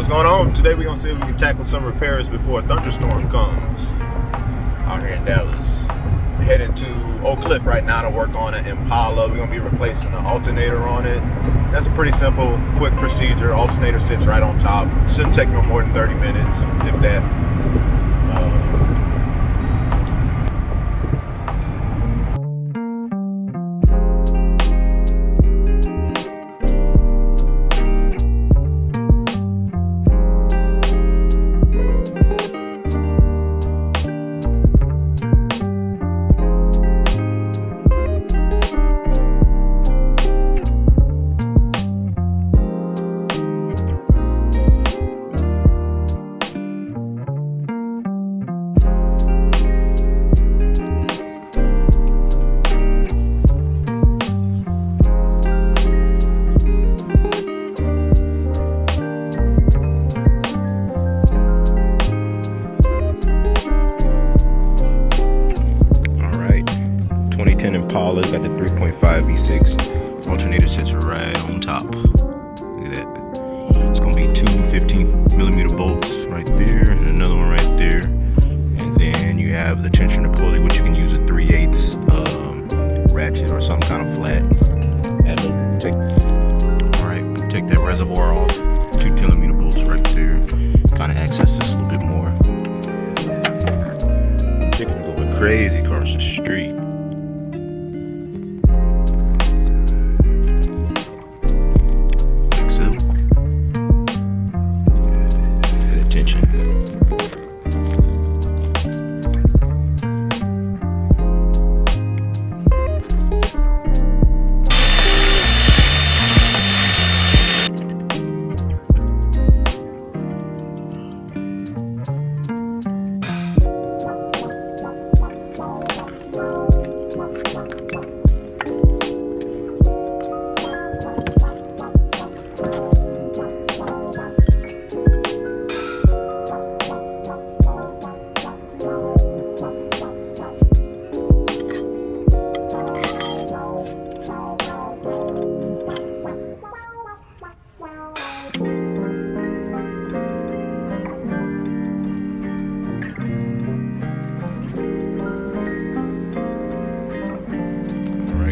What's going on? Today we're gonna see if we can tackle some repairs before a thunderstorm comes out here in Dallas. Heading to Oak Cliff right now to work on an Impala. We're gonna be replacing the alternator on it. That's a pretty simple, quick procedure. Alternator sits right on top. Shouldn't take no more than 30 minutes, if that. Impala, got the 3.5 V6. Alternator sits right on top. Look at that. It's gonna be two 15mm bolts right there, and another one right there. And then you have the tensioner pulley, which you can use a 3/8 ratchet or some kind of flat. Take that reservoir off. Two 10mm bolts right there. Kind of access this a little bit more. Chicken going crazy across the street.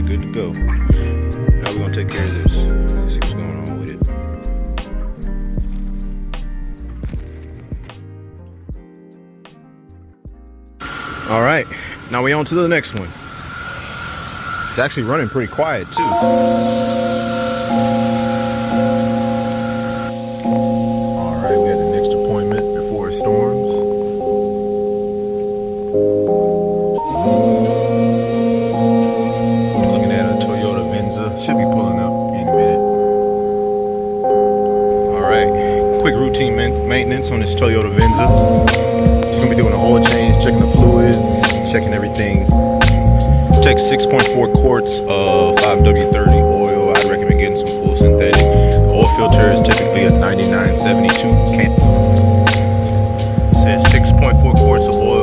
Good to go. Now we're gonna take care of this. See what's going on with it. All right, now we on to the next one. It's actually running pretty quiet too. All right, we had the next appointment before it storms. Should be pulling up in a minute. Alright, quick routine maintenance on this Toyota Venza. Just gonna be doing an oil change, checking the fluids, checking everything. Takes 6.4 quarts of 5W30 oil. I'd recommend getting some full synthetic. The oil filter is typically a 9972. It says 6.4 quarts of oil.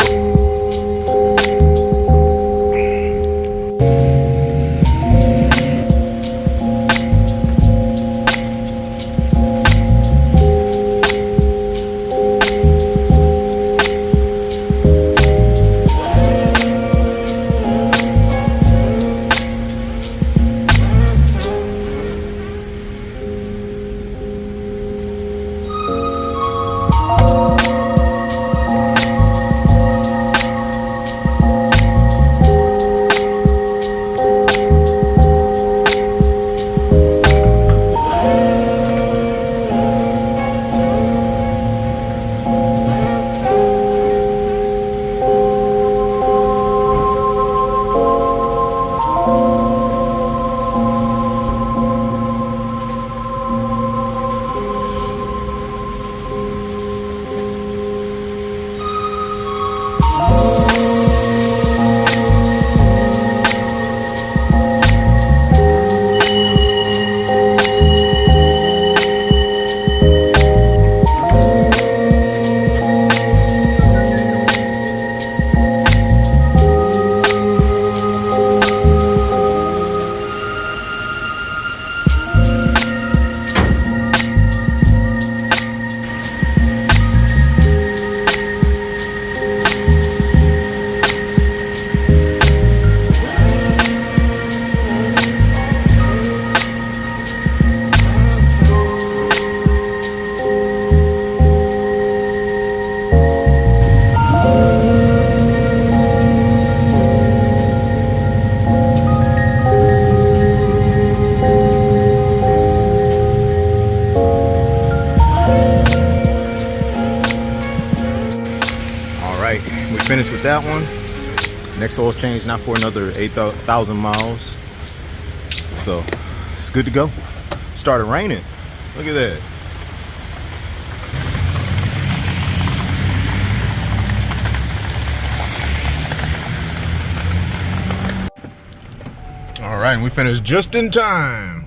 finished with that one. Next oil change, not for another 8,000 miles. So it's good to go. Started raining. Look at that. All right, and we finished just in time.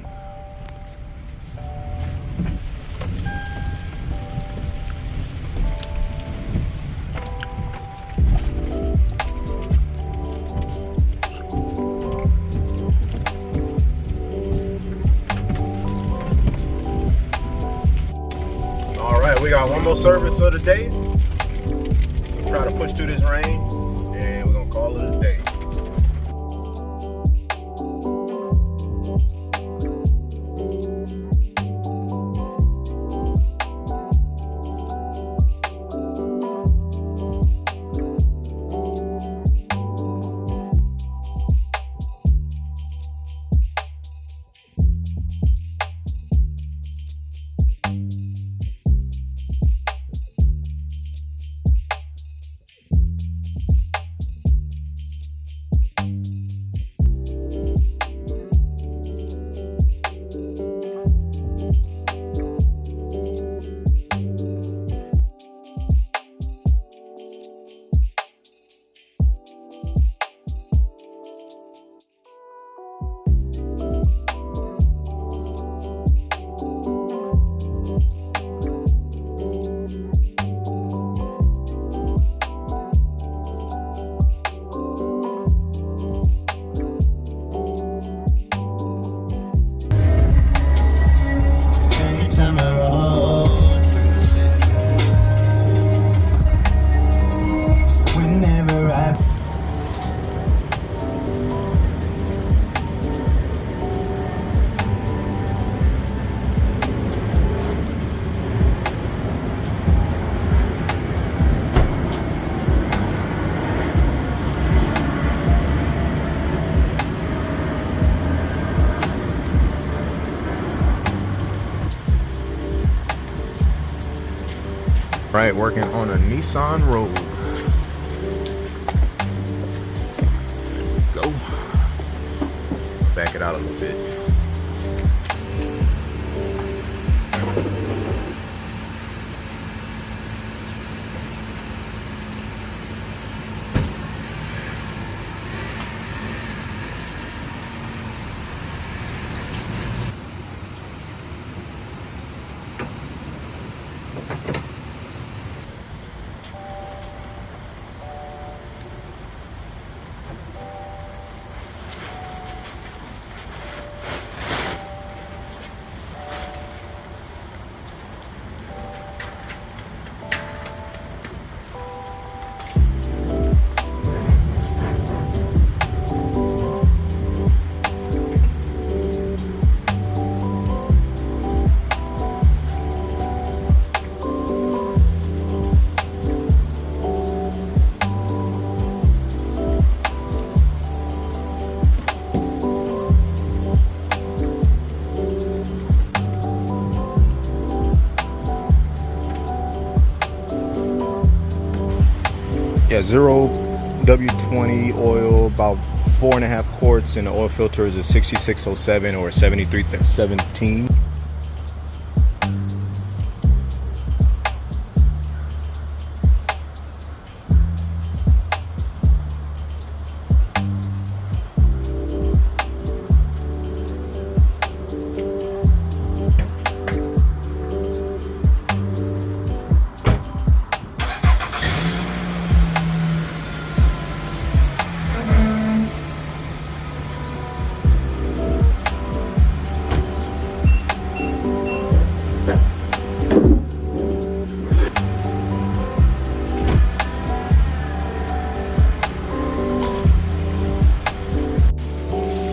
All right, we got one more service of the day. We'll try to push through this rain, and we're gonna call it a day. Right, working on a Nissan Rogue. Go. Back it out a little bit. Yeah, 0 W20 oil, about 4.5 quarts, and the oil filter is a 6607 or 7317.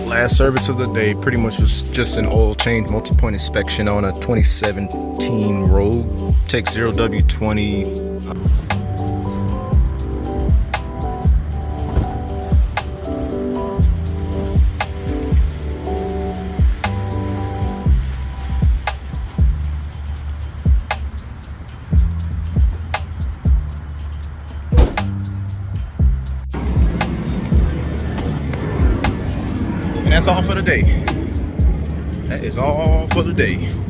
Last service of the day pretty much was just an oil change multi-point inspection on a 2017 Rogue. Takes 0 W20. that's all for the day. That is all for the day.